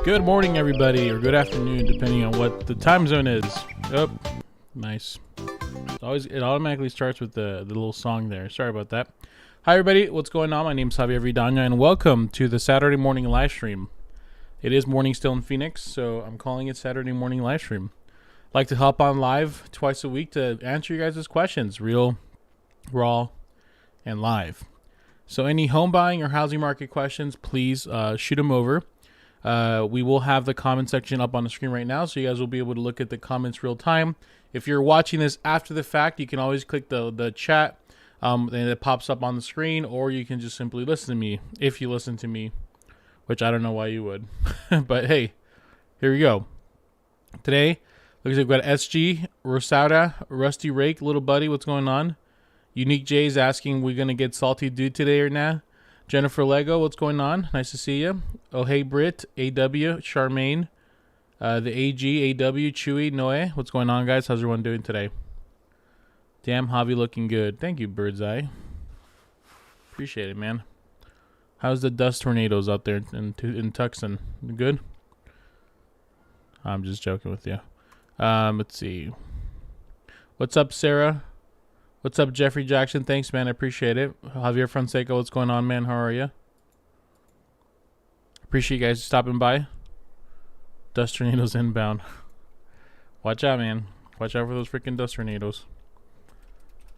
Good morning, everybody, or good afternoon, depending on what the time zone is. Oh, nice. It automatically starts with the little song there. Sorry about that. Hi, everybody. What's going on? My name's Javier Vidana, and welcome to the Saturday morning live stream. It is morning still in Phoenix, so I'm calling it Saturday morning live stream. I'd like to hop on live twice a week to answer you guys' questions, real, raw, and live. So any home buying or housing market questions, please shoot them over. We will have the comment section up on the screen right now, so you guys will be able to look at the comments real time. If you're watching this after the fact, you can always click the chat, and it pops up on the screen, or you can just simply listen to me, if you listen to me, which I don't know why you would. But hey, here we go. Today, looks like we've got SG, Rosada, Rusty Rake, Little Buddy, what's going on? Unique J's asking, we going to get Salty Dude today or nah? Jennifer Lego, what's going on? Nice to see you. Oh, hey, Brit, AW, Charmaine, the AG, AW, Chewy, Noe. What's going on, guys? How's everyone doing today? Damn, Javi looking good. Thank you, Birdseye. Appreciate it, man. How's the dust tornadoes out there in Tucson? Good? I'm just joking with you. Let's see. What's up, Sarah? What's up, Jeffrey Jackson? Thanks, man. I appreciate it. Javier Fonseca, what's going on, man? How are you? Appreciate you guys stopping by. Dust tornadoes inbound. Watch out, man. Watch out for those freaking dust tornadoes.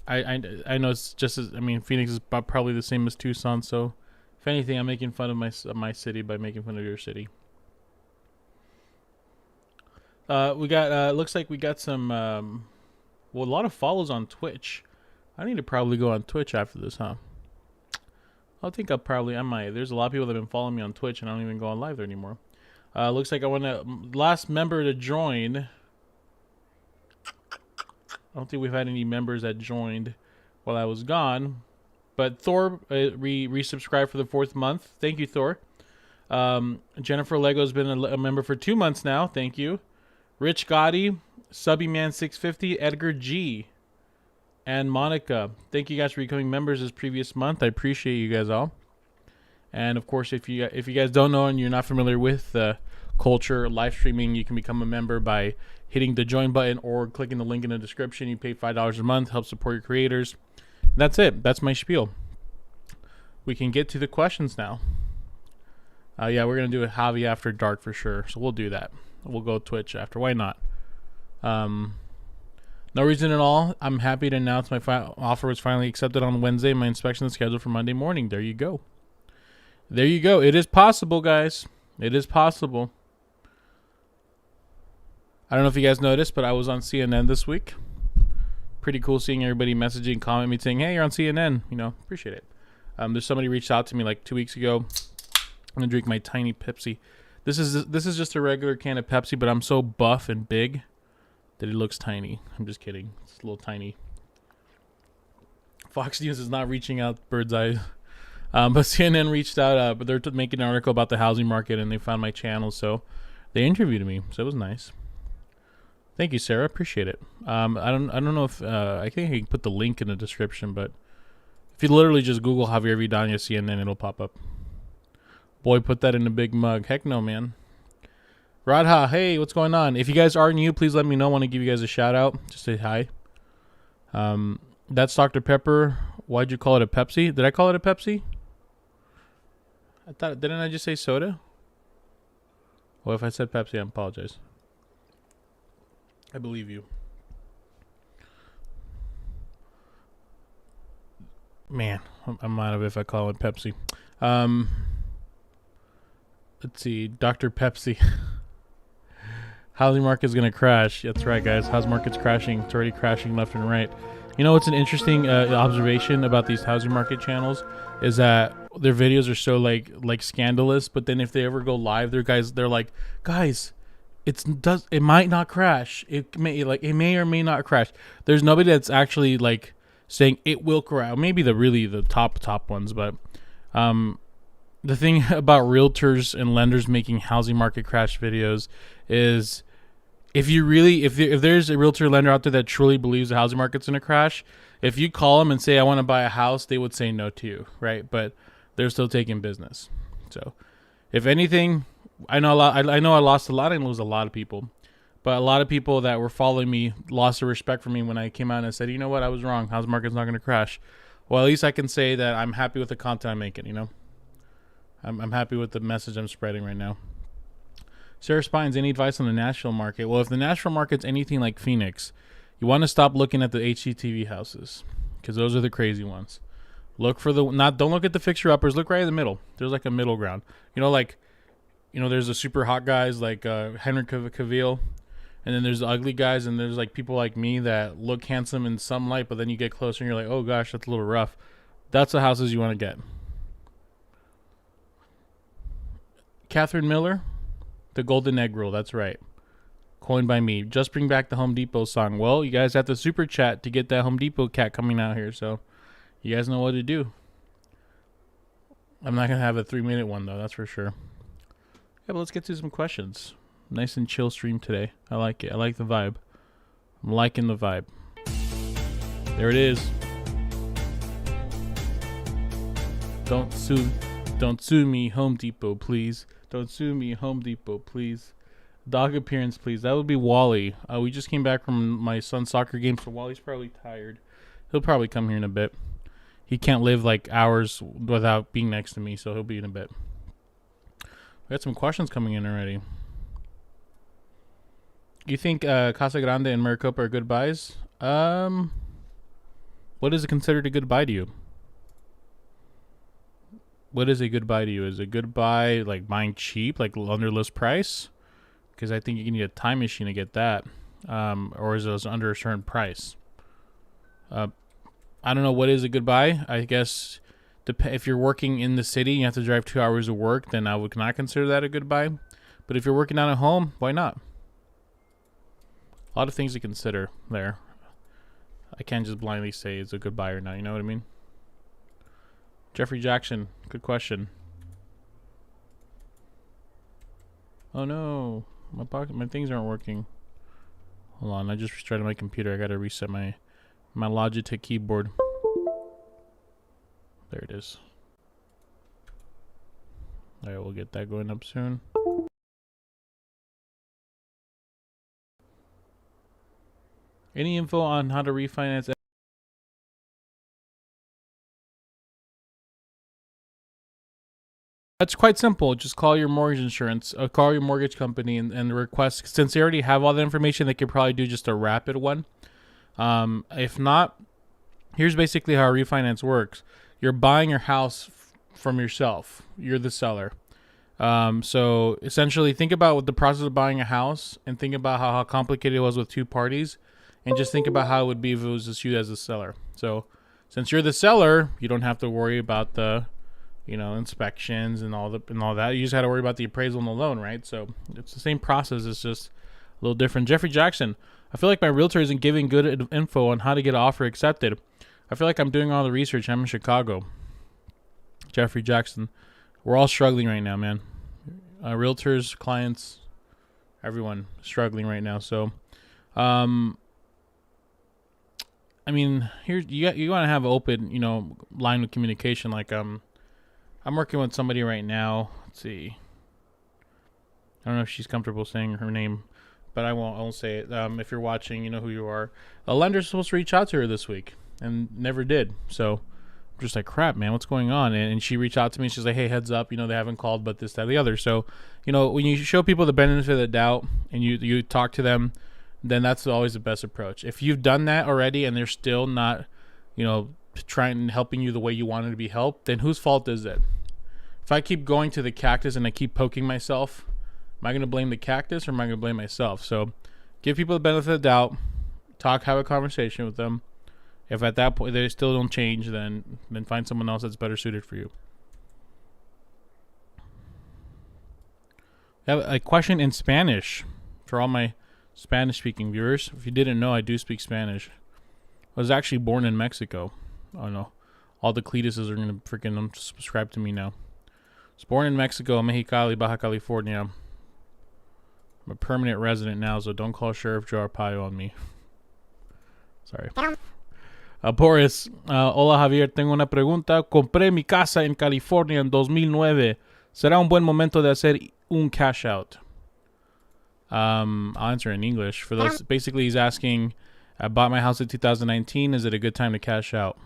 I know it's just as, I mean, Phoenix is probably the same as Tucson, so if anything, I'm making fun of my city by making fun of your city. We got, looks like we got some, well, a lot of follows on Twitch. I need to probably go on Twitch after this, huh? I might. There's a lot of people that have been following me on Twitch, and I don't even go on live there anymore. Looks like I want to, last member to join. I don't think we've had any members that joined while I was gone. But Thor resubscribed for the 4th month. Thank you, Thor. Jennifer Lego's been a member for 2 months now. Thank you. Rich Gotti, Subbyman650, Edgar G, and Monica. Thank you guys for becoming members this previous month. I appreciate you guys all. And of course, if you guys don't know and you're not familiar with the culture live streaming, you can become a member by hitting the join button or clicking the link in the description. You pay $5 a month, help support your creators. And that's it. That's my spiel. We can get to the questions now. Yeah, we're gonna do a Javi after dark for sure. So we'll do that. We'll go Twitch after. Why not? No reason at all. I'm happy to announce my offer was finally accepted on Wednesday. My inspection is scheduled for Monday morning. There you go. There you go. It is possible, guys. It is possible. I don't know if you guys noticed, but I was on CNN this week. Pretty cool seeing everybody messaging, commenting me saying, hey, you're on CNN. You know, appreciate it. There's somebody reached out to me like 2 weeks ago. I'm going to drink my tiny Pepsi. This is just a regular can of Pepsi, but I'm so buff and big that it looks tiny. I'm just kidding. It's a little tiny. Fox News is not reaching out, Birdseye. But CNN reached out, but they're making an article about the housing market, and they found my channel, so they interviewed me, so it was nice. Thank you, Sarah. Appreciate it. I don't know if I think I can put the link in the description, but if you literally just Google Javier Vidana CNN, it'll pop up. Boy, put that in a big mug. Heck no, man. Radha, hey, what's going on? If you guys are new, please let me know. I want to give you guys a shout out. Just say hi. That's Dr. Pepper. Why'd you call it a Pepsi? Did I call it a Pepsi? Didn't I just say soda? Well, if I said Pepsi, I apologize. I believe you. Man, I'm out of it if I call it Pepsi. Let's see, Dr. Pepsi. Housing market's gonna crash. That's right, guys. Housing market's crashing. It's already crashing left and right. You know what's an interesting observation about these housing market channels is that their videos are so like scandalous, but then if they ever go live, they're like, guys, it might not crash. It may or may not crash. There's nobody that's actually like saying it will crash. Maybe the top ones, but the thing about realtors and lenders making housing market crash videos is if there's a realtor lender out there that truly believes the housing market's going to crash, if you call them and say, I want to buy a house, they would say no to you, right? But they're still taking business. So if anything, I know a lot. I know I lost a lot and lose a lot of people, but a lot of people that were following me lost their respect for me when I came out and I said, you know what, I was wrong. House market's not going to crash. Well, at least I can say that I'm happy with the content I'm making. You know, I'm happy with the message I'm spreading right now. Sarah Spines, any advice on the Nashville market? Well, if the Nashville market's anything like Phoenix, you want to stop looking at the HGTV houses because those are the crazy ones. Look for don't look at the fixture uppers. Look right in the middle. There's like a middle ground. You know, like, there's the super hot guys like Henry Cavill, and then there's the ugly guys, and there's like people like me that look handsome in some light, but then you get closer and you're like, oh gosh, that's a little rough. That's the houses you want to get. Catherine Miller, the Golden Egg Rule. That's right. Coined by me. Just bring back the Home Depot song. Well, you guys have to super chat to get that Home Depot cat coming out here, so you guys know what to do. I'm not going to have a 3-minute one, though. That's for sure. Yeah, but let's get to some questions. Nice and chill stream today. I like it. I like the vibe. I'm liking the vibe. There it is. Don't sue me, Home Depot, please. Don't sue me, Home Depot, please. Dog appearance, please. That would be Wally. We just came back from my son's soccer game, so Wally's probably tired. He'll probably come here in a bit. He can't live like hours without being next to me, so he'll be in a bit. We got some questions coming in already. You think Casa Grande and Maricopa are good buys? What is it considered a good buy to you? What is a good buy to you? Is a good buy like buying cheap, like under list price? Because I think you can need a time machine to get that. Or is it under a certain price? I don't know what is a good buy. I guess if you're working in the city, you have to drive 2 hours to work, then I would not consider that a good buy. But if you're working out at home, why not? A lot of things to consider there. I can't just blindly say it's a good buy or not. You know what I mean? Jeffrey Jackson, good question. Oh no, my things aren't working. Hold on, I just restarted my computer. I gotta reset my Logitech keyboard. There it is. Alright, we'll get that going up soon. Any info on how to refinance? That's quite simple. Just call your mortgage insurance, call your mortgage company and request. Since they already have all the information, they could probably do just a rapid one. If not, here's basically how refinance works. You're buying your house from yourself. You're the seller. So essentially think about what the process of buying a house and think about how complicated it was with two parties and just think about how it would be if it was just you as a seller. So since you're the seller, you don't have to worry about the, inspections and all that. You just got to worry about the appraisal and the loan, right? So it's the same process. It's just a little different. Jeffrey Jackson, I feel like my realtor isn't giving good info on how to get an offer accepted. I feel like I'm doing all the research. I'm in Chicago. Jeffrey Jackson, we're all struggling right now, man. Realtors, clients, everyone struggling right now. So, I mean, here you want to have an open, line of communication. Like, I'm working with somebody right now. Let's see. I don't know if she's comfortable saying her name, but I won't say it. If you're watching, you know who you are. A lender's supposed to reach out to her this week and never did. So I'm just like, crap, man, what's going on? And she reached out to me. She's like, hey, heads up, they haven't called, but this, that, the other. So, when you show people the benefit of the doubt and you talk to them, then that's always the best approach. If you've done that already and they're still not, trying and helping you the way you wanted to be helped, then whose fault is it? If I keep going to the cactus and I keep poking myself, am I going to blame the cactus or am I going to blame myself? So give people the benefit of the doubt, have a conversation with them. If at that point they still don't change, then find someone else that's better suited for you. I have a question in Spanish for all my Spanish-speaking viewers. If you didn't know, I do speak Spanish. I was actually born in Mexico. Oh no, all the Cletuses are gonna freaking subscribe to me now. I was born in Mexico, Mexicali, Baja California. I'm a permanent resident now, so don't call Sheriff Joe Arpaio on me. Sorry. Boris, hola Javier, tengo una pregunta. Compré mi casa en California en 2009. ¿Será un buen momento de hacer un cash out? I'll answer in English. For those, basically, he's asking, I bought my house in 2019. Is it a good time to cash out?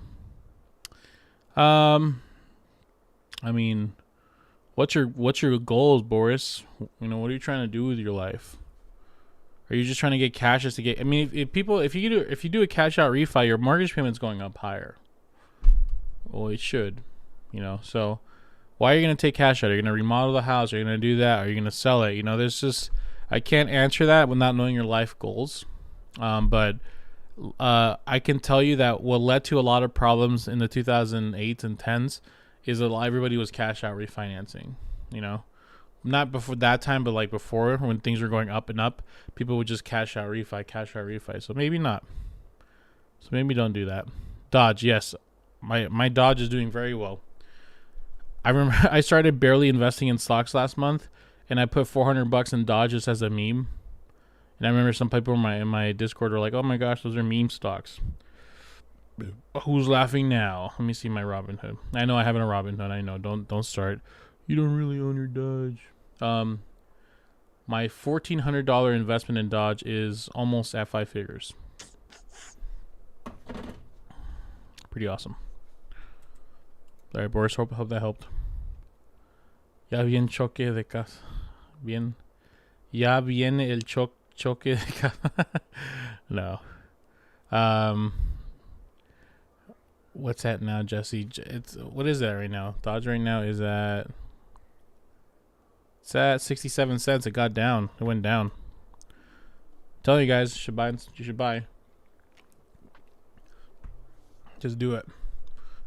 I mean, what's your goals, Boris? You know, what are you trying to do with your life? Are you just trying to get cash just to get? I mean, if you do a cash out refi, your mortgage payment's going up higher. Well, it should, you know. So, why are you gonna take cash out? Are you gonna remodel the house? Are you gonna do that? Are you gonna sell it? You know, there's just, I can't answer that without knowing your life goals. But I can tell you that what led to a lot of problems in the 2008s and 10s is that everybody was cash out refinancing. You know. Not before that time, but like before, when things were going up and up, people would just cash out refi. So maybe not. So maybe don't do that. Dodge, yes. My Dodge is doing very well. I remember I started barely investing in stocks last month, and I put $400 in Dodge just as a meme. And I remember some people in my Discord were like, "Oh my gosh, those are meme stocks." Who's laughing now? Let me see my Robinhood. I know I have a Robinhood. I know. Don't start. You don't really own your Dodge. My $1,400 investment in Dodge is almost at 5 figures. Pretty awesome. All right, Boris, hope that helped. Ya bien choque de casa. Bien. Ya viene el choque de casa. No. What's that now, Jesse? What is that right now? Dodge right now is at... It's at 67 cents. It got down. It went down. I'm telling you guys, you should buy. Just do it.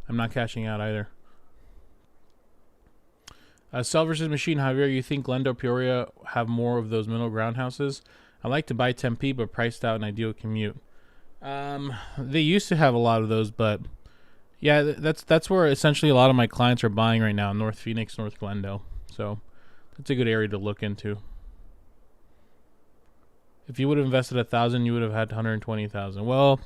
I'm not cashing out either. Sell versus machine, Javier. You think Glendale, Peoria have more of those middle ground houses? I like to buy Tempe, but priced out an ideal commute. They used to have a lot of those, but yeah, that's where essentially a lot of my clients are buying right now. North Phoenix, North Glendale. So that's a good area to look into. If you would have invested 1,000, you would have had 120,000. Well,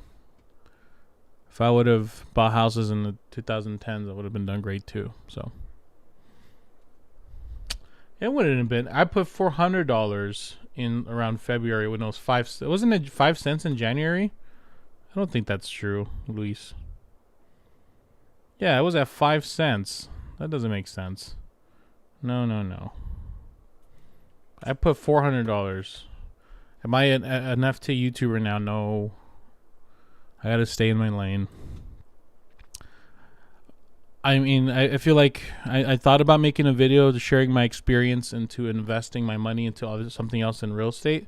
if I would have bought houses in the 2010s, I would have been done great too. So it wouldn't have been. I put $400 in around February when it was 5. Wasn't it 5 cents in January? I don't think that's true, Luis. Yeah, it was at 5 cents. That doesn't make sense. No. I put $400. Am I an FT YouTuber now? No. I gotta stay in my lane. I mean, I feel like I thought about making a video to sharing my experience into investing my money into something else in real estate.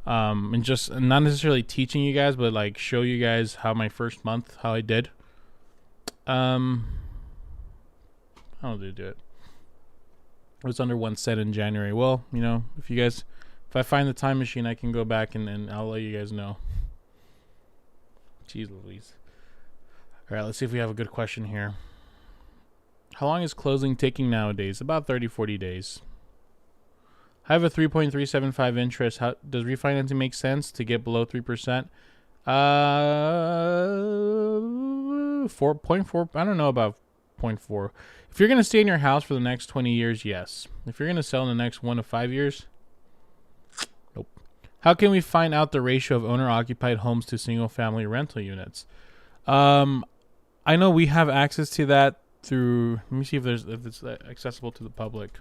And just not necessarily teaching you guys, but like show you guys how my first month, how I did. How did I do it? It was under 1 cent in January. Well, you know, if I find the time machine, I can go back and I'll let you guys know. Jeez Louise. All right, let's see if we have a good question here. How long is closing taking nowadays? About 30-40 days. I have a 3.375 interest. How does refinancing make sense to get below 3%? 4.4. I don't know about 0.4. If you're going to stay in your house for the next 20 years, yes. If you're going to sell in the next 1 to 5 years, nope. How can we find out the ratio of owner-occupied homes to single-family rental units? I know we have access to that through. Let me see if it's accessible to the public.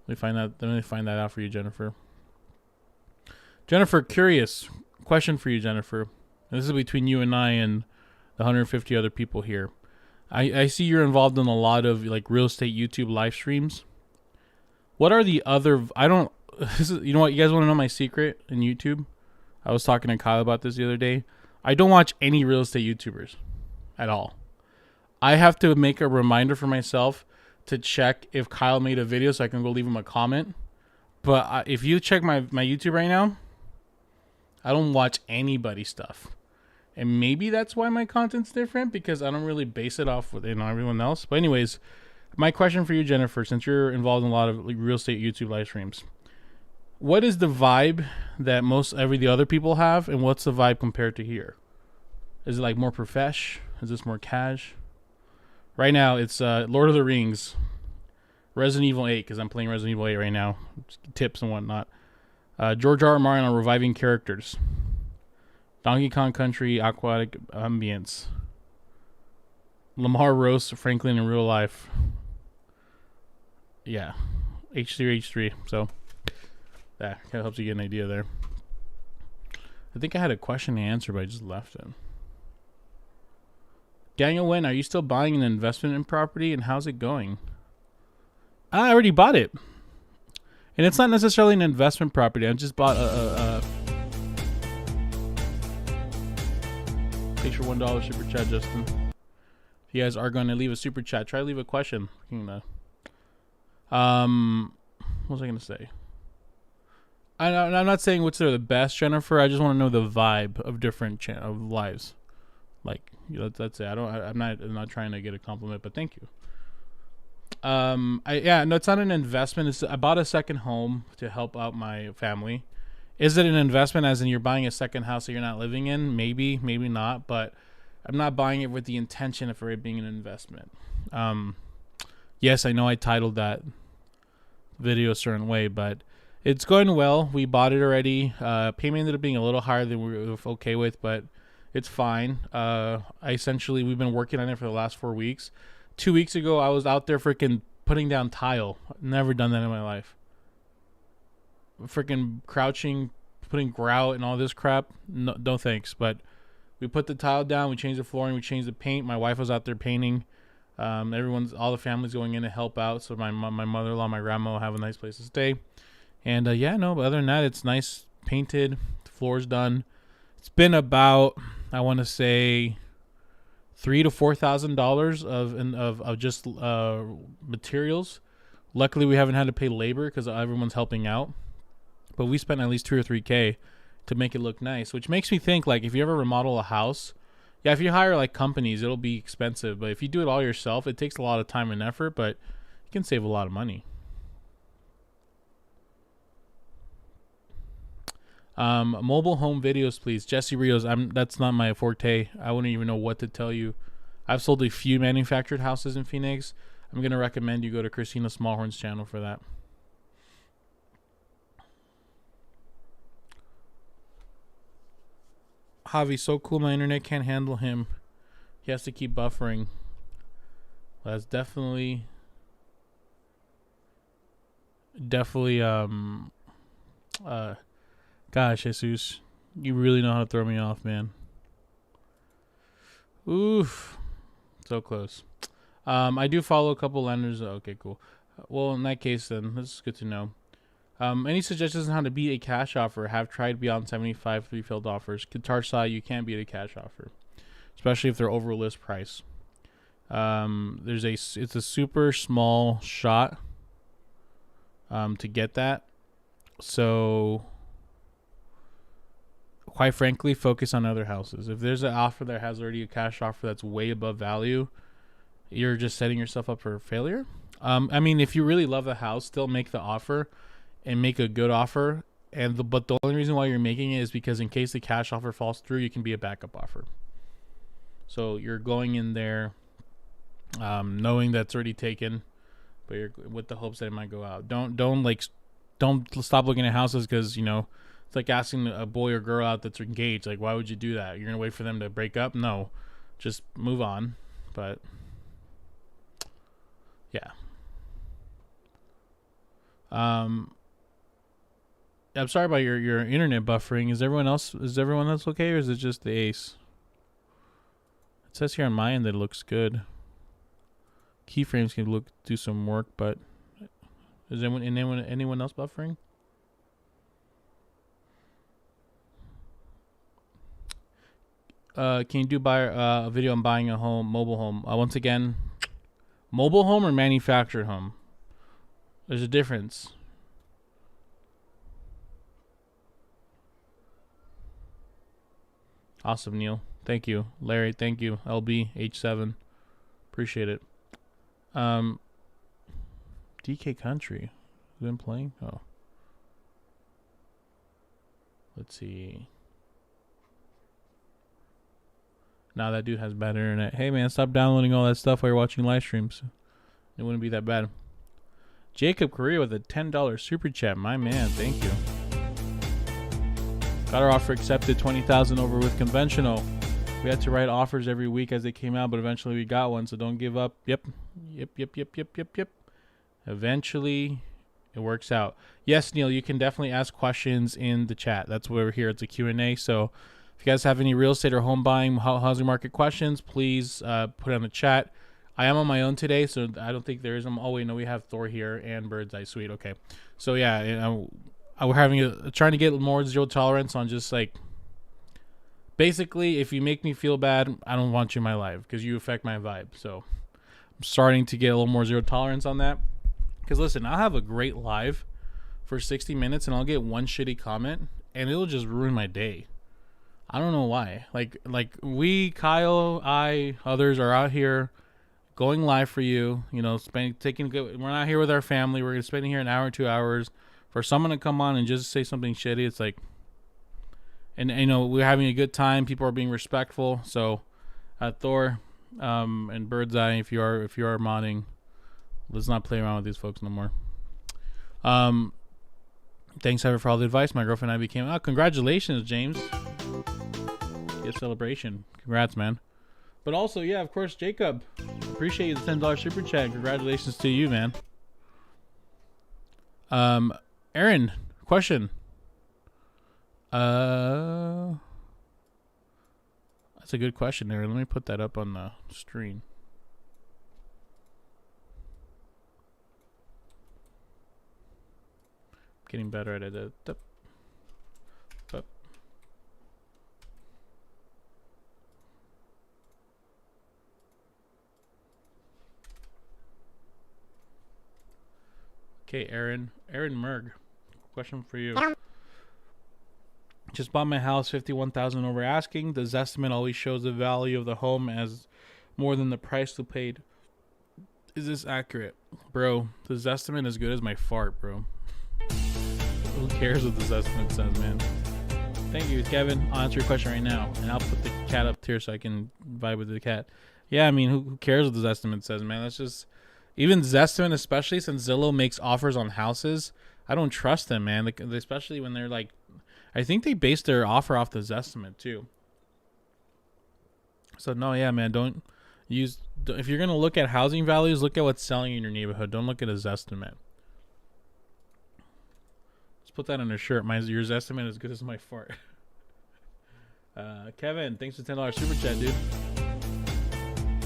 Let me find that out for you, Jennifer. Jennifer, curious question for you, Jennifer. This is between you and I and the 150 other people here. I see you're involved in a lot of like real estate YouTube live streams. What are the other? You know what? You guys want to know my secret in YouTube? I was talking to Kyle about this the other day. I don't watch any real estate YouTubers at all. I have to make a reminder for myself to check if Kyle made a video so I can go leave him a comment. But if you check my YouTube right now, I don't watch anybody's stuff. And maybe that's why my content's different, because I don't really base it off with everyone else. But anyways, my question for you, Jennifer, since you're involved in a lot of like, real estate YouTube live streams, what is the vibe that the other people have, and what's the vibe compared to here? Is it like more profesh? Is this more cash? Right now, it's Lord of the Rings. Resident Evil 8, because I'm playing Resident Evil 8 right now. Tips and whatnot. George R. R. Martin on reviving characters. Donkey Kong Country, aquatic ambience. Lamar roasts Franklin in real life. Yeah. H3H3. So, that kind of helps you get an idea there. I think I had a question to answer, but I just left it. Daniel Wen, are you still buying an investment in property, and how's it going? I already bought it. And it's not necessarily an investment property. I just bought a thanks for $1 super chat, Justin. If you guys are going to leave a super chat, try to leave a question. What was I going to say? I'm not saying what's the best, Jennifer. I just want to know the vibe of different of lives. Like, that's it. I'm not trying to get a compliment, but thank you. No, it's not an investment. I bought a second home to help out my family. Is it an investment as in you're buying a second house that you're not living in? Maybe, maybe not, but I'm not buying it with the intention of it being an investment. Yes, I know I titled that video a certain way, but it's going well. We bought it already. Payment ended up being a little higher than we were okay with, but it's fine. We've been working on it for the last 4 weeks. 2 weeks ago, I was out there freaking putting down tile. Never done that in my life. Freaking crouching, putting grout and all this crap. No thanks. But we put the tile down. We changed the flooring. We changed the paint. My wife was out there painting. All the family's going in to help out. So my mother-in-law, my grandma will have a nice place to stay. And but other than that, it's nice, painted. The floor's done. It's been about, I want to say, $3,000 to $4,000 of just materials. Luckily, we haven't had to pay labor because everyone's helping out. But we spent at least $2,000 or $3,000 to make it look nice, which makes me think, like, if you ever remodel a house, yeah, if you hire like companies, it'll be expensive. But if you do it all yourself, it takes a lot of time and effort, but you can save a lot of money. Mobile home videos, please. Jesse Rios, that's not my forte. I wouldn't even know what to tell you. I've sold a few manufactured houses in Phoenix. I'm going to recommend you go to Christina Smallhorn's channel for that. Javi, so cool. My internet can't handle him. He has to keep buffering. Well, that's definitely gosh, Jesus, you really know how to throw me off, man. Oof, so close. I do follow a couple lenders. Okay, cool. Well, in that case, then this is good to know. Any suggestions on how to beat a cash offer? Have tried beyond 75 3 failed offers. Guitar side, you can't beat a cash offer, especially if they're over list price. It's a super small shot to get that. So, quite frankly, focus on other houses. If there's an offer that has already a cash offer that's way above value, you're just setting yourself up for failure. I mean, if you really love the house, still make the offer and make a good offer. But the only reason why you're making it is because in case the cash offer falls through, you can be a backup offer. So you're going in there knowing that's already taken, but you're with the hopes that it might go out. Don't stop looking at houses because, it's like asking a boy or girl out that's engaged. Like, why would you do that? You're going to wait for them to break up? No. Just move on. But, yeah. I'm sorry about your internet buffering. Is everyone else okay, or is it just the ace? It says here on my end that it looks good. Keyframes can do some work, but is anyone else buffering? Can you do a video on buying a mobile home? Once again, mobile home or manufactured home? There's a difference. Awesome, Neil. Thank you. Larry, thank you. LB, H7. Appreciate it. DK Country. Has been playing? Oh. Let's see. Now that dude has bad internet. Hey, man, stop downloading all that stuff while you're watching live streams. It wouldn't be that bad. Jacob Correa with a $10 super chat. My man, thank you. Got our offer accepted, 20,000 over with conventional. We had to write offers every week as they came out, but eventually we got one, so don't give up. Yep. Eventually, it works out. Yes, Neil, you can definitely ask questions in the chat. That's why we're here. It's a Q&A, so if you guys have any real estate or home buying, housing market questions, please put it on the chat. I am on my own today, so I don't think there is. Oh, wait, no, we have Thor here and Bird's Eye Suite. Okay. So, yeah, you know, we're having trying to get more zero tolerance on just like, basically, if you make me feel bad, I don't want you in my life because you affect my vibe. So I'm starting to get a little more zero tolerance on that. Because listen, I'll have a great live for 60 minutes and I'll get one shitty comment and it'll just ruin my day. I don't know why. Like we, Kyle, I, others are out here going live for you. You know, we're not here with our family. We're spending here an hour, 2 hours. For someone to come on and just say something shitty, it's like. And you know, we're having a good time. People are being respectful. So, Thor, and Bird's Eye, if you are modding, let's not play around with these folks no more. Thanks, Javier, for all the advice. My girlfriend and I became. Oh, congratulations, James. Gift celebration. Congrats, man. But also, yeah, of course, Jacob. Appreciate you the $10 super chat. Congratulations to you, man. Aaron, question. That's a good question there. Let me put that up on the screen. Getting better at it. Okay, Aaron Merg. Question for you. Just bought my house, 51,000 over asking. The estimate always shows the value of the home as more than the price we paid. Is this accurate? Bro, this estimate is as good as my fart, bro. Who cares what this estimate says, man? Thank you, Kevin. I'll answer your question right now. And I'll put the cat up here so I can vibe with the cat. Yeah, I mean, who cares what this estimate says, man? That's just... Even Zestimate, especially since Zillow makes offers on houses, I don't trust them, man. Like, especially when they're like... I think they base their offer off the Zestimate too. So no, yeah, man, don't use. If you're gonna look at housing values, look at what's selling in your neighborhood. Don't look at a Zestimate. Let's put that on a shirt. Your Zestimate is as good as my fart. Kevin, thanks for $10 super chat, dude.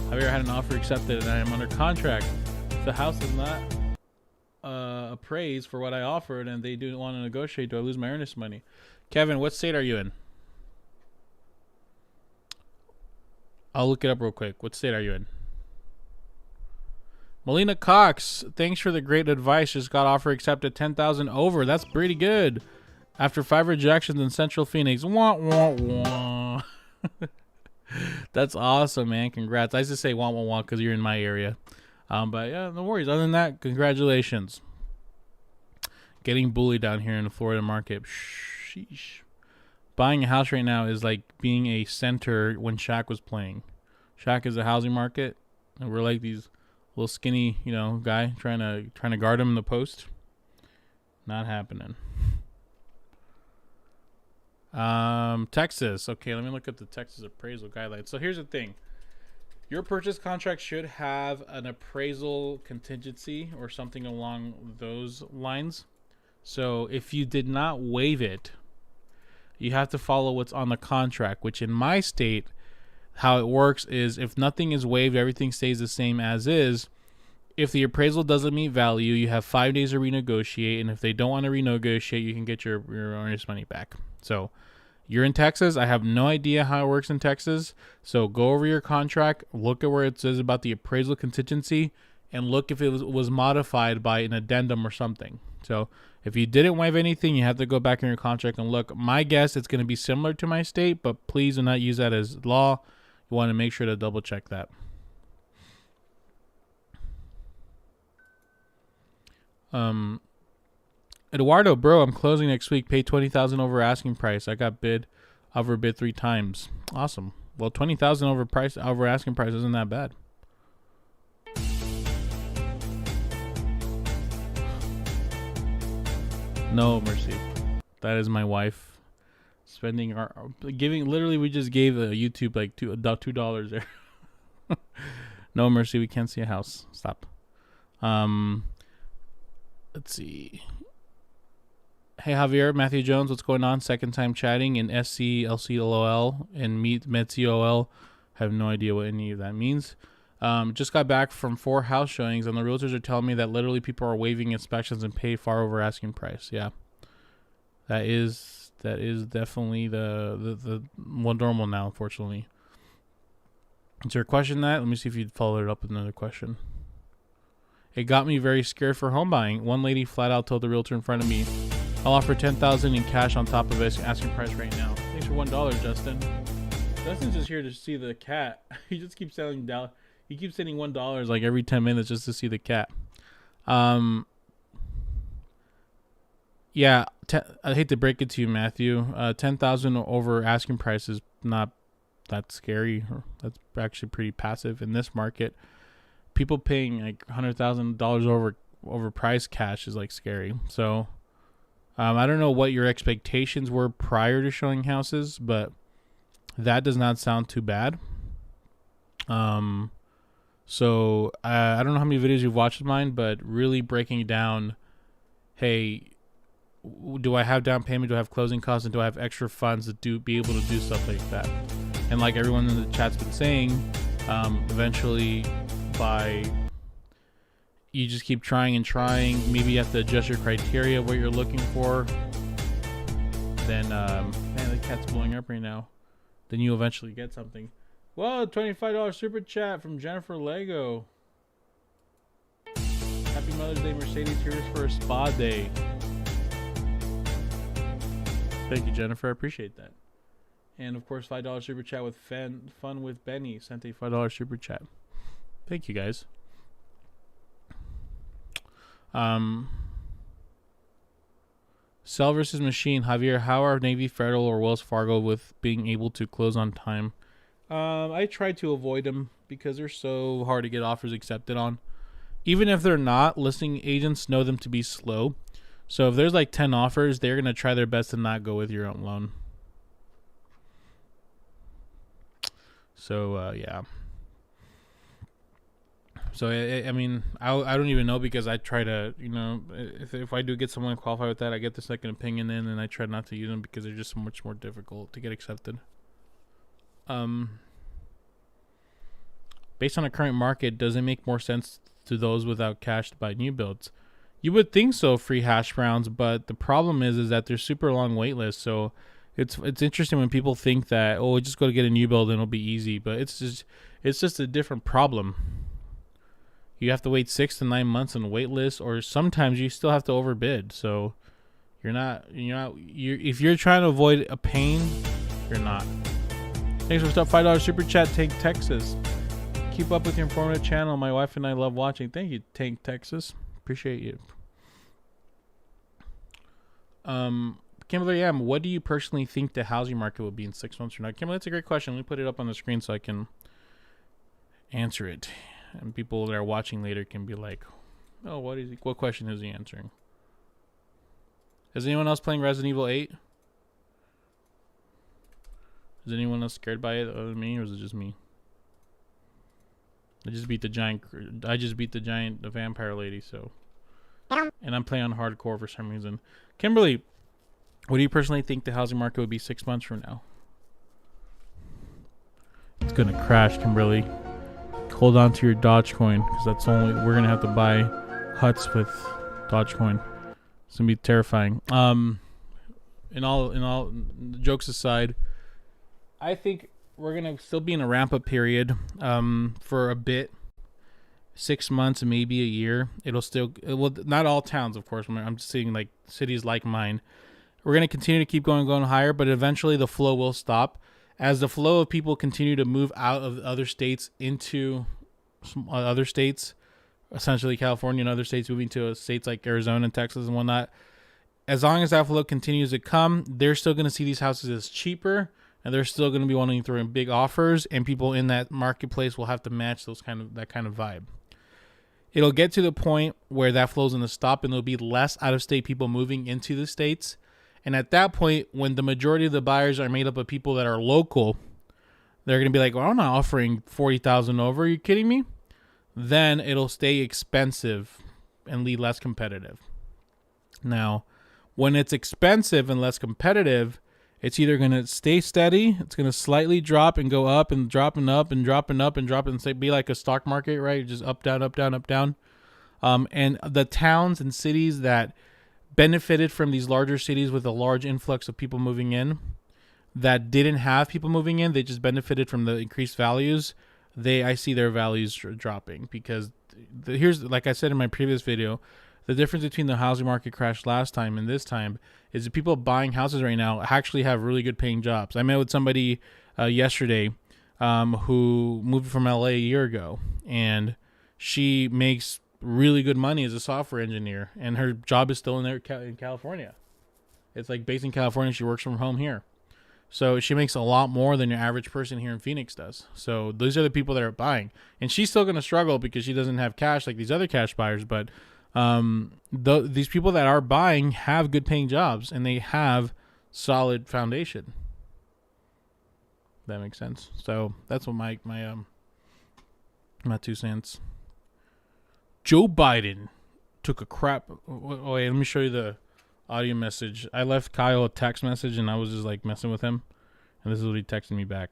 Javier had an offer accepted, and I am under contract. If the house is not appraised for what I offered, and they do want to negotiate, do I lose my earnest money? Kevin, what state are you in? I'll look it up real quick. What state are you in? Melina Cox, thanks for the great advice. Just got offer accepted, 10,000 over. That's pretty good. After 5 rejections in Central Phoenix. Wah, wah, wah. That's awesome, man. Congrats. I used to say wah, wah, wah because you're in my area. But yeah, no worries. Other than that, congratulations. Getting bullied down here in the Florida market. Sheesh. Buying a house right now is like being a center when Shaq was playing. Shaq is a housing market, and we're like these little skinny, you know, guy trying to guard him in the post. Not happening. Texas. Okay, let me look at the Texas appraisal guidelines. So here's the thing. Your purchase contract should have an appraisal contingency or something along those lines. So if you did not waive it, you have to follow what's on the contract, which in my state, how it works is if nothing is waived, everything stays the same as is. If the appraisal doesn't meet value, you have 5 days to renegotiate. And if they don't want to renegotiate, you can get your earnest money back. So you're in Texas. I have no idea how it works in Texas. So go over your contract, look at where it says about the appraisal contingency, and look if it was modified by an addendum or something. So if you didn't waive anything, you have to go back in your contract and look. My guess, it's going to be similar to my state, but please do not use that as law. You want to make sure to double check that. Eduardo, bro, I'm closing next week. Pay 20,000 over asking price. I got overbid 3 times. Awesome. Well, 20,000 over asking price isn't that bad. No, Mercy. That is my wife spending giving. Literally, we just gave YouTube like $2 there. No, Mercy, we can't see a house. Stop. Let's see. Hey, Javier, Matthew Jones, what's going on? Second time chatting in SC, LCLOL, and METCOL. Have no idea what any of that means. Just got back from 4 house showings, and the realtors are telling me that literally people are waiving inspections and pay far over asking price. Yeah, that is definitely the more normal now, unfortunately. Is there a question that? Let me see if you'd follow it up with another question. It got me very scared for home buying. One lady flat out told the realtor in front of me, "I'll offer $10,000 in cash on top of asking price right now." Thanks for $1, Justin. Justin's just here to see the cat. He just keeps selling down. He keeps sending $1 like every 10 minutes just to see the cat. Yeah, I hate to break it to you, Matthew. 10,000 over asking price is not that scary. That's actually pretty passive in this market. People paying like $100,000 over price cash is like scary. So I don't know what your expectations were prior to showing houses, but that does not sound too bad. So I don't know how many videos you've watched of mine, but really breaking down, hey, do I have down payment? Do I have closing costs? And do I have extra funds to be able to do stuff like that? And like everyone in the chat's been saying, eventually you just keep trying and trying. Maybe you have to adjust your criteria, what you're looking for. Then, man, the cat's blowing up right now. Then you eventually get something. Well, $25 super chat from Jennifer Lego. Happy Mother's Day, Mercedes. Here's for a spa day. Thank you, Jennifer. I appreciate that. And of course, $5 super chat with Fun with Benny. Sent a $5 super chat. Thank you, guys. Sell versus machine. Javier, how are Navy Federal or Wells Fargo with being able to close on time? I try to avoid them because they're so hard to get offers accepted on. Even if they're not, listing agents know them to be slow. So if there's like 10 offers, they're going to try their best to not go with your own loan. So, yeah. So, I mean, I don't even know because I try to, you know, if I do get someone qualified with that, I get the second opinion in and I try not to use them because they're just so much more difficult to get accepted. Based on the current market, does it make more sense to those without cash to buy new builds? You would think so, free hash browns, but the problem is that there's super long wait lists. So it's interesting when people think that, oh, just go to get a new build and it'll be easy, but it's just a different problem. You have to wait 6 to 9 months on a wait list, or sometimes you still have to overbid. So if you're trying to avoid a pain, you're not. Thanks for stuff. $5 super chat, Tank Texas. Keep up with your informative channel. My wife and I love watching. Thank you, Tank Texas. Appreciate you. Kimberly M, what do you personally think the housing market will be in 6 months from now? Kimberly, that's a great question. Let me put it up on the screen so I can answer it. And people that are watching later can be like, oh, what question is he answering? Is anyone else playing Resident Evil 8? Is anyone else scared by it other than me, or is it just me? I just beat the vampire lady, so. And I'm playing on hardcore for some reason. Kimberly, what do you personally think the housing market would be 6 months from now? It's gonna crash, Kimberly. Hold on to your Dogecoin, because that's we're gonna have to buy huts with Dogecoin. It's gonna be terrifying. In all jokes aside, I think we're gonna still be in a ramp up period for a bit. 6 months, maybe a year. Well, not all towns, of course. I'm just saying like cities like mine. We're gonna continue to keep going higher, but eventually the flow will stop as the flow of people continue to move out of other states into other states, essentially California and other states, moving to states like Arizona and Texas and whatnot. As long as that flow continues to come, they're still going to see these houses as cheaper, and they're still going to be wanting to throw in big offers, and people in that marketplace will have to match that kind of vibe. it'll get to the point where that flow's going to stop and there'll be less out-of-state people moving into the states. And at that point, when the majority of the buyers are made up of people that are local, they're going to be like, well, I'm not offering $40,000 over. Are you kidding me? Then it'll stay expensive and lead less competitive. Now, when it's expensive and less competitive, it's either going to stay steady, it's going to slightly drop and go up and dropping up and dropping up and dropping, and say, be like a stock market, right? Just up, down, up, down, up, down. And the towns and cities that benefited from these larger cities with a large influx of people moving in, that didn't have people moving in, they just benefited from the increased values. I see their values dropping because here's, like I said in my previous video, the difference between the housing market crash last time and this time is that people buying houses right now actually have really good paying jobs. I met with somebody yesterday who moved from LA a year ago, and she makes really good money as a software engineer, and her job is still in California. It's like based in California. She works from home here. So she makes a lot more than your average person here in Phoenix does. So those are the people that are buying. And she's still going to struggle because she doesn't have cash like these other cash buyers. But these people that are buying have good paying jobs and they have solid foundation. That makes sense. So that's what my 2 cents. Joe Biden took a crap. Oh, wait, let me show you the audio message. I left Kyle a text message and I was just like messing with him, and this is what he texted me back.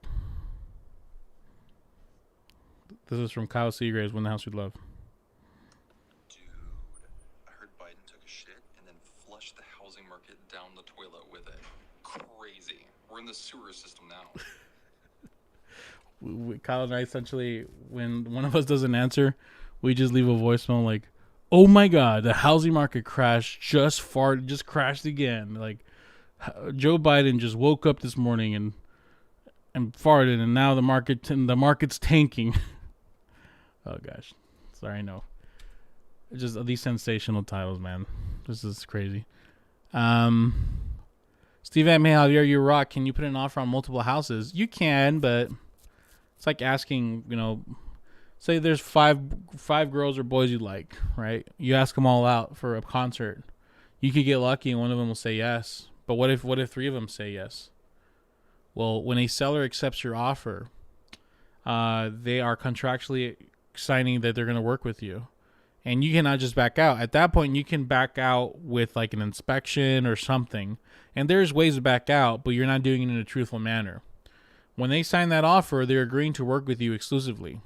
This is from Kyle Seagraves, When the House We Love. Dude, I heard Biden took a shit and then flushed the housing market down the toilet with it. Crazy. We're in the sewer system now. Kyle and I essentially, when one of us doesn't answer, we just leave a voicemail like, oh my God, the housing market crashed, just crashed again. Like, Joe Biden just woke up this morning and farted, and now the market's tanking. Oh gosh, sorry, no. It's just these sensational titles, man. This is crazy. Steve at Javier, you rock. Can you put an offer on multiple houses? You can, but it's like asking, say there's five girls or boys you like, right? You ask them all out for a concert. You could get lucky and one of them will say yes. But what if 3 of them say yes? Well, when a seller accepts your offer, they are contractually signing that they're going to work with you. And you cannot just back out. At that point, you can back out with like an inspection or something. And there's ways to back out, but you're not doing it in a truthful manner. When they sign that offer, they're agreeing to work with you exclusively.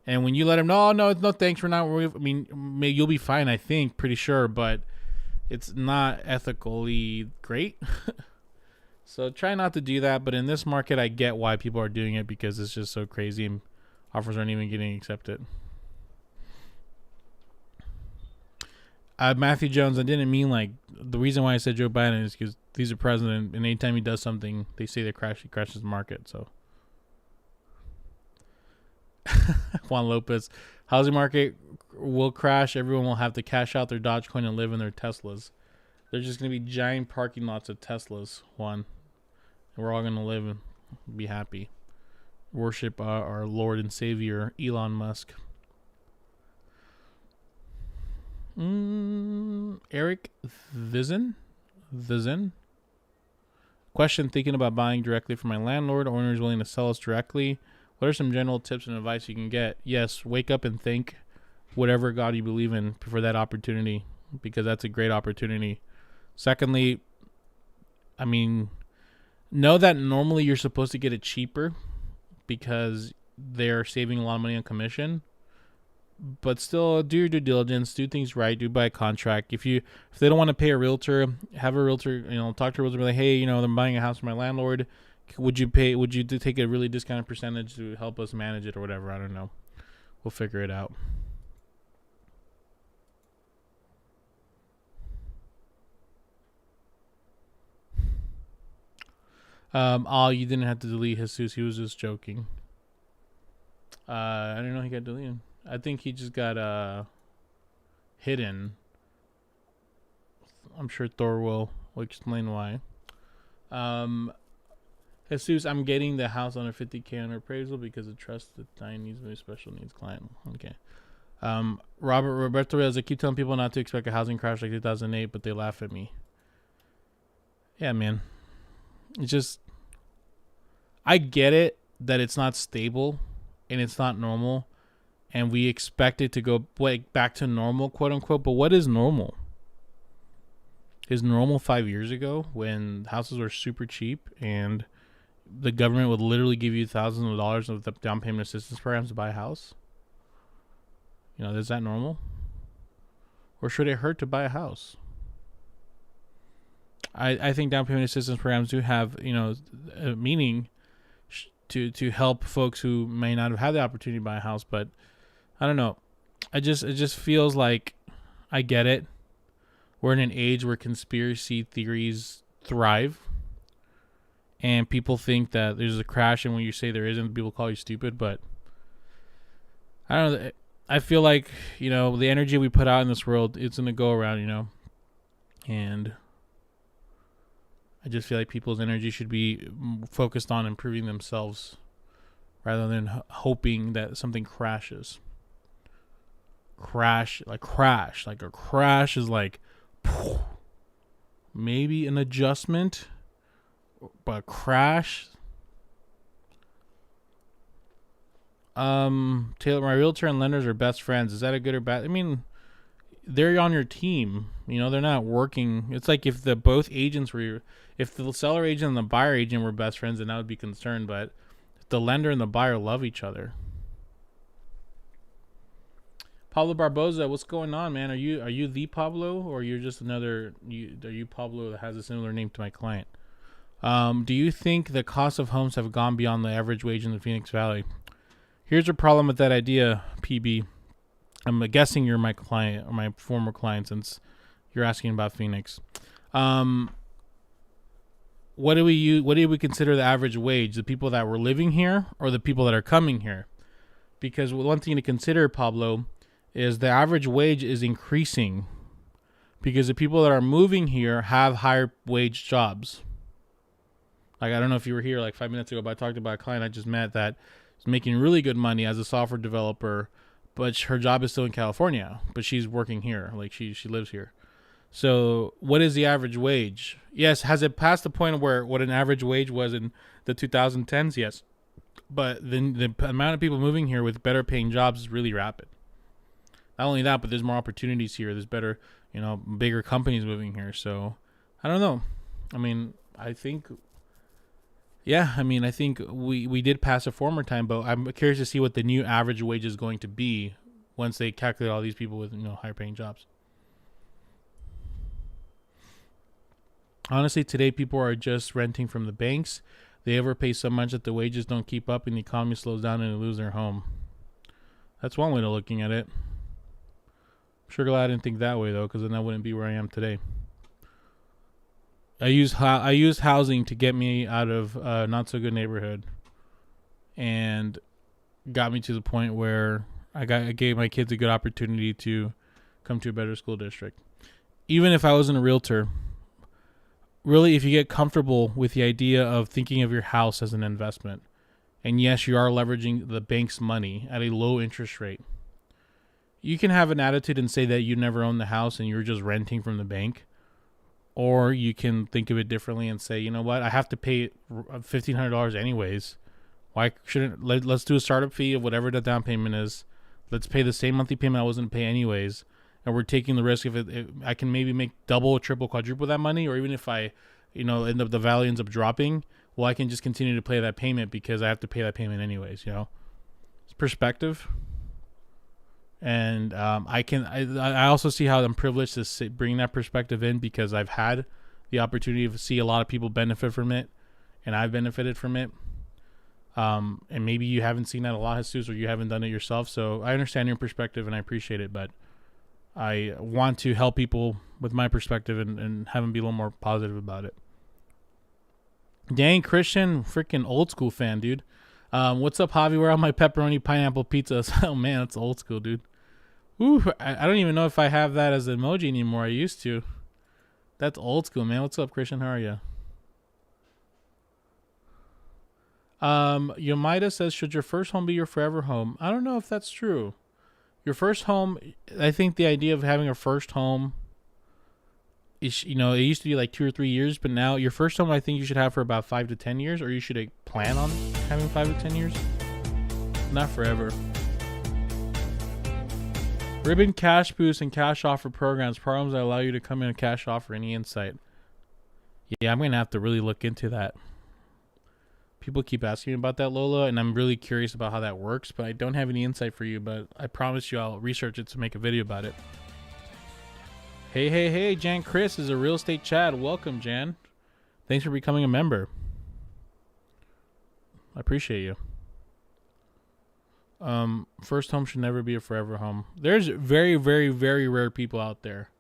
And when you let them know, no, thanks, we're not. I mean, maybe you'll be fine, I think, pretty sure, but it's not ethically great. So try not to do that. But in this market, I get why people are doing it because it's just so crazy and offers aren't even getting accepted. Matthew Jones, I didn't mean like the reason why I said Joe Biden is because he's a president, and anytime he does something, they say he crashes the market. So. Juan Lopez, housing market will crash. Everyone will have to cash out their Dogecoin and live in their Teslas. There's just going to be giant parking lots of Teslas, Juan. And we're all going to live and be happy. Worship our Lord and Savior, Elon Musk. Eric Vizin? Question, thinking about buying directly from my landlord. Owner is willing to sell us directly. What are some general tips and advice you can get? Yes, wake up and think whatever God you believe in for that opportunity, because that's a great opportunity. Secondly, I mean, know that normally you're supposed to get it cheaper because they're saving a lot of money on commission. But still, do your due diligence, do things right, do by contract. If they don't want to pay a realtor, have a realtor, talk to a realtor, be like, hey, I'm buying a house from my landlord. Would you take a really discounted percentage to help us manage it or whatever? I don't know. We'll figure it out. You didn't have to delete Jesus. He was just joking. I didn't know he got deleted. I think he just got hidden. I'm sure Thor will explain why. Jesus, I'm getting the house under $50,000 under appraisal because of trust the tiny needs, very special needs client. Okay. Roberto Reyes, I keep telling people not to expect a housing crash like 2008, but they laugh at me. Yeah, man. It's just, I get it that it's not stable and it's not normal, and we expect it to go back to normal, quote unquote. But what is normal? Is normal 5 years ago when houses were super cheap and the government would literally give you thousands of dollars of the down payment assistance programs to buy a house? Is that normal? Or should it hurt to buy a house? I think down payment assistance programs do have, a meaning to help folks who may not have had the opportunity to buy a house, but I don't know. It just feels like I get it. We're in an age where conspiracy theories thrive, and people think that there's a crash, and when you say there isn't, people call you stupid. But I don't know. I feel like, the energy we put out in this world, it's going to go around, and I just feel like people's energy should be focused on improving themselves rather than hoping that something crashes. Like a crash is like maybe an adjustment, but crash. Taylor, my realtor and lenders are best friends. Is that a good or bad? I mean, they're on your team. They're not working. It's like if if the seller agent and the buyer agent were best friends, then I would be concerned. But if the lender and the buyer love each other. Pablo Barboza, what's going on, man? Are you the Pablo, or you're just another? Are you Pablo that has a similar name to my client? Do you think the cost of homes have gone beyond the average wage in the Phoenix Valley? Here's a problem with that idea, PB. I'm guessing you're my client or my former client since you're asking about Phoenix. What do we consider the average wage? The people that were living here or the people that are coming here? Because one thing to consider, Pablo, is the average wage is increasing because the people that are moving here have higher wage jobs. Like, I don't know if you were here like 5 minutes ago, but I talked about a client I just met that is making really good money as a software developer, but her job is still in California, but she's working here. Like she lives here. So what is the average wage? Yes. Has it passed the point where what an average wage was in the 2010s? Yes. But then the amount of people moving here with better paying jobs is really rapid. Not only that, but there's more opportunities here. There's better, bigger companies moving here. So I don't know. I mean, I think we did pass a former time, but I'm curious to see what the new average wage is going to be once they calculate all these people with, higher paying jobs. Honestly, today people are just renting from the banks. They overpay so much that the wages don't keep up and the economy slows down and they lose their home. That's one way of looking at it. I'm sure glad I didn't think that way, though, because then I wouldn't be where I am today. I used housing to get me out of a not so good neighborhood, and got me to the point where I gave my kids a good opportunity to come to a better school district. Even if I wasn't a realtor, really, if you get comfortable with the idea of thinking of your house as an investment, and yes, you are leveraging the bank's money at a low interest rate, you can have an attitude and say that you never owned the house and you're just renting from the bank. Or you can think of it differently and say, you know what, I have to pay $1,500 anyways. Why shouldn't let's do a startup fee of whatever the down payment is. Let's pay the same monthly payment I was going to pay anyways. And we're taking the risk if I can maybe make double, triple, quadruple that money, or even if I, the value ends up dropping, well, I can just continue to pay that payment because I have to pay that payment anyways. It's perspective. And I also see how I'm privileged to bring that perspective in because I've had the opportunity to see a lot of people benefit from it, and I've benefited from it. And maybe you haven't seen that a lot, Jesus, or you haven't done it yourself. So I understand your perspective and I appreciate it, but I want to help people with my perspective and have them be a little more positive about it. Dang, Christian, freaking old school fan, dude. What's up, Javi? Where are my pepperoni pineapple pizzas? Oh man, that's old school, dude. Ooh, I don't even know if I have that as an emoji anymore. I used to. That's old school, man. What's up, Christian? How are you? Yomida says, should your first home be your forever home? I don't know if that's true. Your first home, I think the idea of having a first home is, it used to be like 2 or 3 years, but now your first home, I think you should have for about 5 to 10 years, or you should plan on having 5 to 10 years. Not forever. Ribbon cash boost and cash offer programs that allow you to come in and cash offer. Any insight? Yeah, I'm going to have to really look into that. People keep asking me about that, Lola, and I'm really curious about how that works, but I don't have any insight for you, but I promise you I'll research it to make a video about it. Hey, Jan Chris is a real estate Chad. Welcome, Jan. Thanks for becoming a member. I appreciate you. First home should never be a forever home. There's very, very, very rare people out there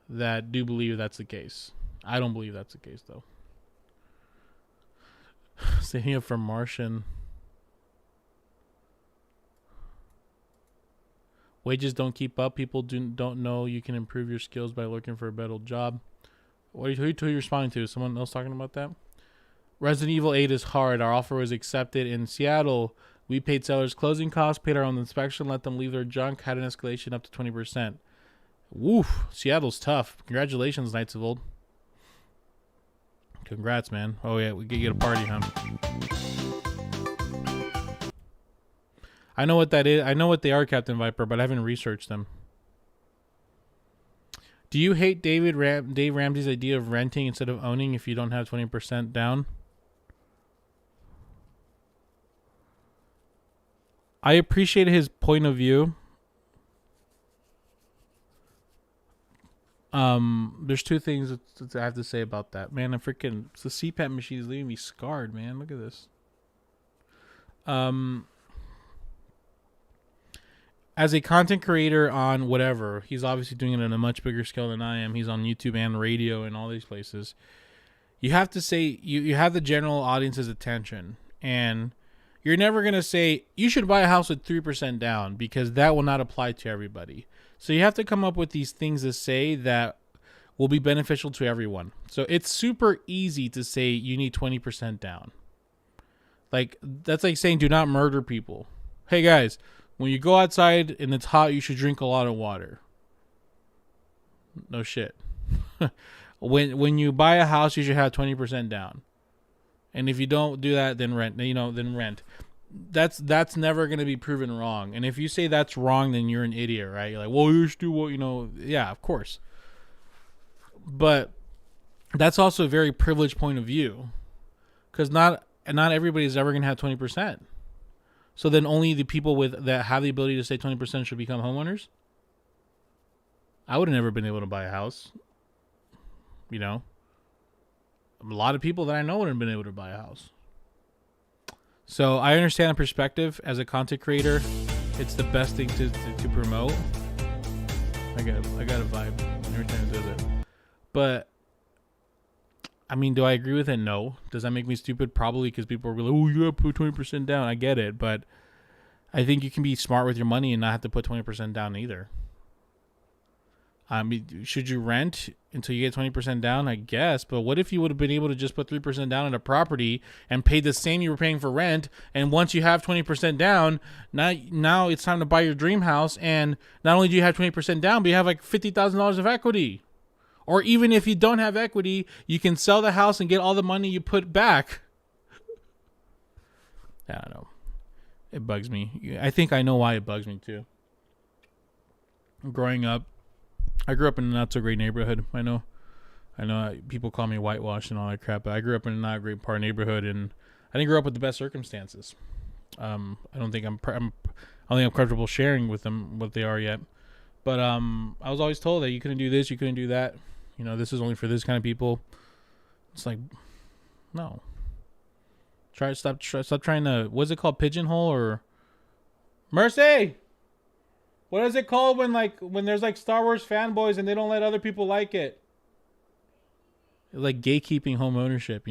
that do believe that's the case. I don't believe that's the case, though. Staying up from Martian. Wages don't keep up. People don't know you can improve your skills by looking for a better job. Who are you responding to? Someone else talking about that? Resident Evil 8 is hard. Our offer was accepted in Seattle. We paid sellers closing costs, paid our own inspection, let them leave their junk, had an escalation up to 20%. Woof. Seattle's tough. Congratulations, Knights of Old. Congrats, man. Oh, yeah, we get a party, huh? I know what that is. I know what they are, Captain Viper, but I haven't researched them. Do you hate Dave Ramsey's idea of renting instead of owning if you don't have 20% down? I appreciate his point of view. There's two things that I have to say about that. Man, the CPAP machine is leaving me scarred, man. Look at this. As a content creator on whatever, he's obviously doing it on a much bigger scale than I am. He's on YouTube and radio and all these places. You have to say, you have the general audience's attention, and you're never going to say, you should buy a house with 3% down, because that will not apply to everybody. So you have to come up with these things to say that will be beneficial to everyone. So it's super easy to say you need 20% down. Like, that's like saying do not murder people. Hey guys, when you go outside and it's hot, you should drink a lot of water. No shit. When you buy a house, you should have 20% down. And if you don't do that, then rent. Then rent. That's never going to be proven wrong. And if you say that's wrong, then you're an idiot, right? You're like, well, you should do what, yeah, of course. But that's also a very privileged point of view, because not everybody's ever going to have 20%. So then only the people that have the ability to say 20% should become homeowners. I would have never been able to buy a house. A lot of people that I know wouldn't have been able to buy a house. So I understand the perspective. As a content creator, it's the best thing to promote. I got a vibe every time it does it. But I mean, do I agree with it? No. Does that make me stupid? Probably, because people are like, oh, you gotta put 20% down. I get it, but I think you can be smart with your money and not have to put 20% down either. I mean, should you rent until you get 20% down? I guess. But what if you would have been able to just put 3% down on a property and pay the same you were paying for rent? And once you have 20% down, now it's time to buy your dream house. And not only do you have 20% down, but you have like $50,000 of equity. Or even if you don't have equity, you can sell the house and get all the money you put back. I don't know. It bugs me. I think I know why it bugs me too. Growing up, I grew up in a not so great neighborhood. I know people call me whitewashed and all that crap, but I grew up in a not great part neighborhood, and I didn't grow up with the best circumstances. I don't think I'm comfortable sharing with them what they are yet. But I was always told that you couldn't do this, you couldn't do that. This is only for this kind of people. It's like, no. Stop trying to, what's it called, pigeonhole or Mercy? What is it called when there's like Star Wars fanboys and they don't let other people like it? Like gatekeeping home ownership,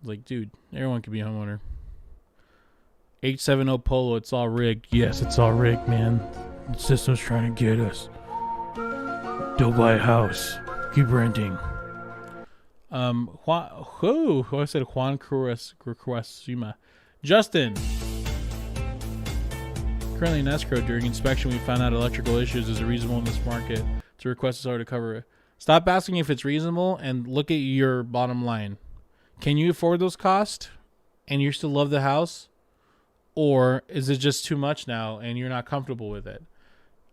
Like, dude, everyone can be a homeowner. 870 Polo, it's all rigged. Yes, it's all rigged, man. The system's trying to get us. Don't buy a house. Keep renting. Who I said Juan Cruzima. Justin. Currently in escrow. During inspection, we found out electrical issues. Is it reasonable in this market to request a seller to cover it? Stop asking if it's reasonable and look at your bottom line. Can you afford those costs and you still love the house? Or is it just too much now and you're not comfortable with it?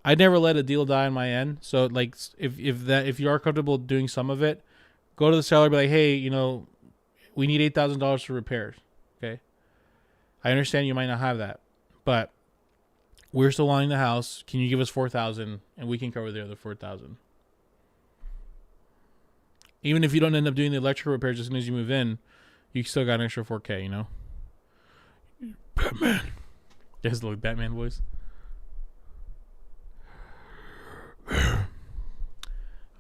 I never let a deal die on my end. So like if you are comfortable doing some of it, go to the seller, be like, hey, you know, we need $8,000 for repairs. Okay. I understand you might not have that, but we're still wanting the house. Can you give us $4,000 and we can cover the other $4,000? Even if you don't end up doing the electrical repairs as soon as you move in, you still got an extra $4,000, you know? Batman. There's the Batman voice.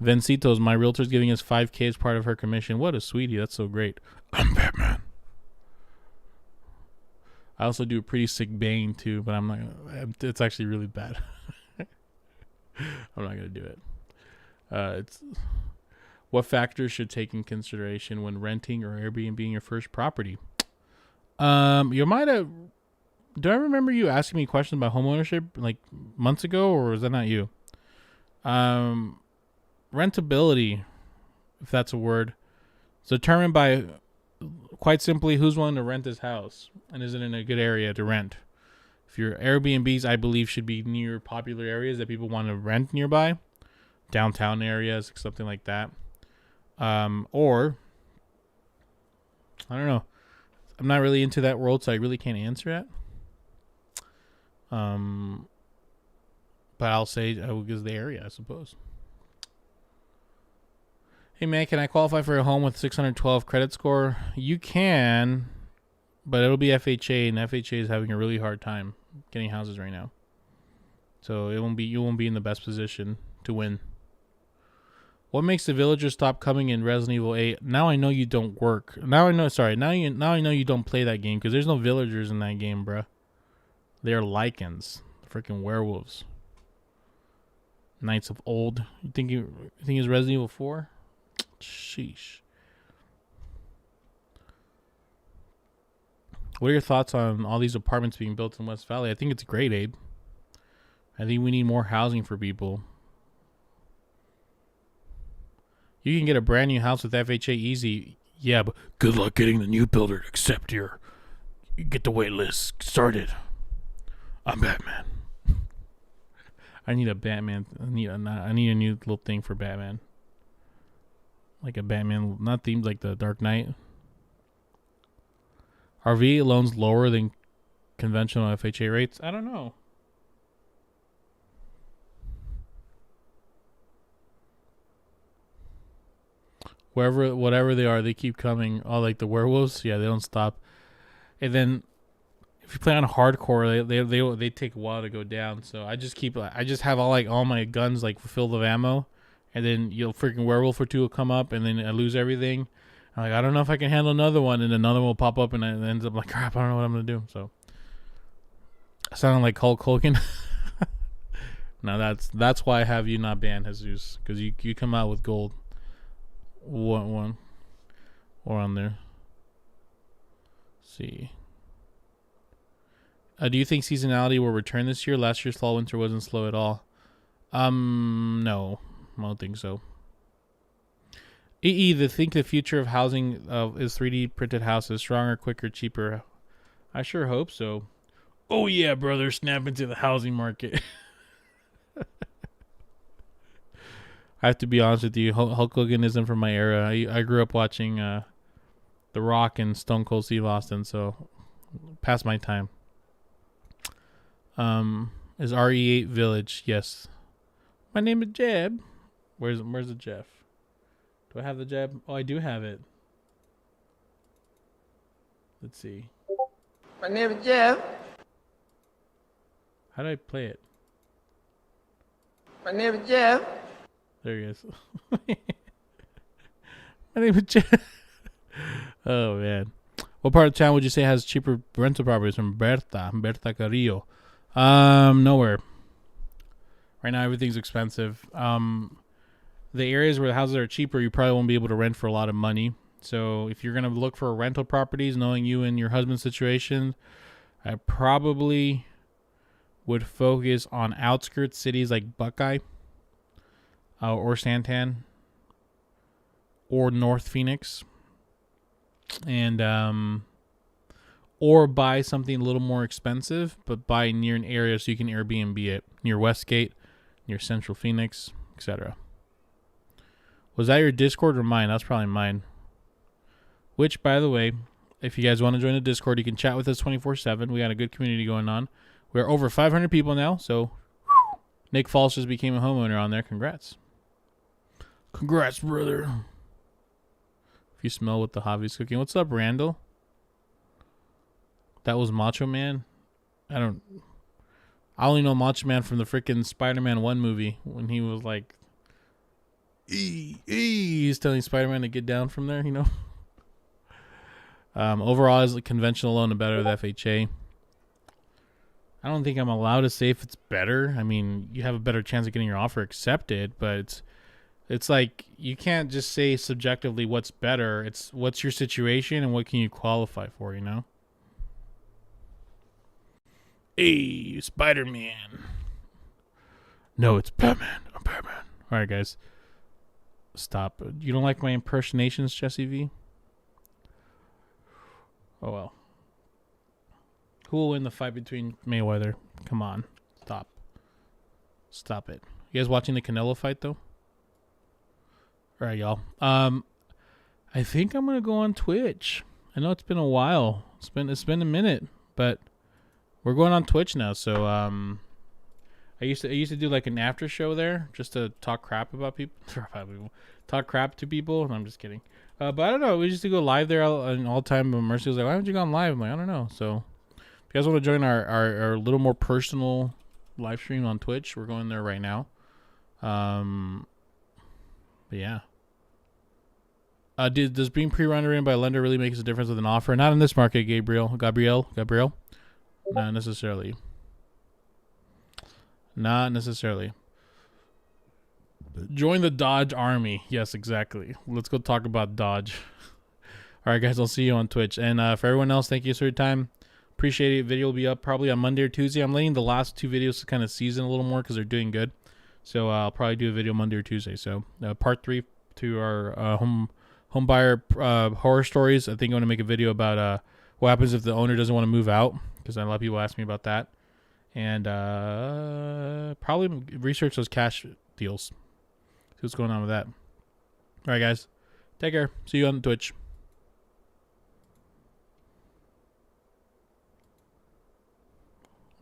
Vencitos, my realtor's giving us $5,000 as part of her commission. What a sweetie. That's so great. I'm Batman. I also do a pretty sick bang too, but I'm not gonna, it's actually really bad. I'm not gonna do it. It's what factors should take in consideration when renting or Airbnb your first property? You might have. Do I remember you asking me questions about homeownership like months ago, or was that not you? Rentability, if that's a word, is determined by quite simply who's willing to rent this house and is it in a good area to rent. If your Airbnbs, I believe, should be near popular areas that people want to rent nearby, downtown areas, something like that. Or I don't know. I'm not really into that world, so I really can't answer that. But I'll say I will give the area, I suppose. Hey man, can I qualify for a home with 612 credit score? You can, but it'll be FHA, and FHA is having a really hard time getting houses right now. So you won't be in the best position to win. What makes the villagers stop coming in Resident Evil 8? Now I know you don't work. Now I know you don't play that game because there's no villagers in that game, bruh. They're lichens, freaking werewolves. Knights of Old. You think it's Resident Evil 4? Sheesh. What are your thoughts on all these apartments being built in West Valley? I think it's great, Abe. I think we need more housing for people. You can get a brand new house with FHA easy. Yeah, but good luck getting the new builder to accept you get the wait list started. I'm Batman. I need a Batman. I need a new little thing for Batman. Like a Batman, not themed like the Dark Knight. RV loans lower than conventional FHA rates? I don't know. Whatever they are, they keep coming. Oh, like the werewolves? Yeah, they don't stop. And then if you play on hardcore, they take a while to go down. So I just have all my guns like filled with ammo, and then freaking werewolf or two will come up, and then I lose everything. I'm like, I don't know if I can handle another one, and another one will pop up, and it ends up like, crap, I don't know what I'm gonna do. So I sound like Hulk Hogan. No, that's why I have you not banned, Jesus, because you come out with gold. One or on there. Let's see. Do you think seasonality will return this year? Last year's fall winter wasn't slow at all. No, I don't think so. They think the future of housing is 3D printed houses, stronger, quicker, cheaper. I sure hope so. Oh yeah, brother, snap into the housing market. I have to be honest with you, Hulk Hogan isn't from my era. I grew up watching The Rock and Stone Cold Steve Austin, so past my time. Is RE8 Village? Yes. My name is Jeb. Where's the Jeff? Do I have the Jeb? Oh, I do have it. Let's see. My name is Jeff. How do I play it? My name is Jeff. There he is. My name is Jeff. Oh, man. What part of town would you say has cheaper rental properties from Berta Carrillo? Nowhere. Right now, everything's expensive. The areas where the houses are cheaper, you probably won't be able to rent for a lot of money. So if you're going to look for rental properties, knowing you and your husband's situation, I probably would focus on outskirts cities like Buckeye or Santan or North Phoenix, and or buy something a little more expensive, but buy near an area so you can Airbnb it near Westgate, near Central Phoenix, etc. Was that your Discord or mine? That's probably mine. Which, by the way, if you guys want to join the Discord, you can chat with us 24/7. We got a good community going on. We're over 500 people now, so Nick Falls just became a homeowner on there. Congrats. Congrats, brother. If you smell what the Javy's cooking. What's up, Randall? That was Macho Man? I only know Macho Man from the freaking Spider-Man 1 movie when he was like, he's telling Spider-Man to get down from there, you know? Overall, as a conventional loan, better with FHA. I don't think I'm allowed to say if it's better. I mean, you have a better chance of getting your offer accepted, but it's like you can't just say subjectively what's better. It's what's your situation and what can you qualify for, you know? Hey, Spider-Man. No, it's Batman. I'm Batman. All right, guys. Stop. You don't like my impersonations, Jesse V? Oh, well. Who will win the fight between Mayweather? Come on. Stop. Stop it. You guys watching the Canelo fight, though? All right, y'all. I think I'm going to go on Twitch. I know it's been a while. It's been a minute, but we're going on Twitch now. So I used to do like an after show there just to talk crap about people. Talk crap to people. And I'm just kidding. But I don't know. We used to go live there all the time. But Mercy was like, why haven't you gone live? I'm like, I don't know. So if you guys want to join our little more personal live stream on Twitch, we're going there right now. But yeah. Does being pre-rendered by a lender really makes a difference with an offer? Not in this market, Gabriel. Not necessarily. Not necessarily. Join the Dodge Army. Yes, exactly. Let's go talk about Dodge. All right, guys. I'll see you on Twitch. And for everyone else, thank you for your time. Appreciate it. Video will be up probably on Monday or Tuesday. I'm letting the last two videos to kind of season a little more because they're doing good. So I'll probably do a video Monday or Tuesday. So part 3 to our home buyer horror stories. I think I'm going to make a video about what happens if the owner doesn't want to move out, because a lot of people ask me about that. And probably research those cash deals. See what's going on with that. All right, guys. Take care. See you on Twitch.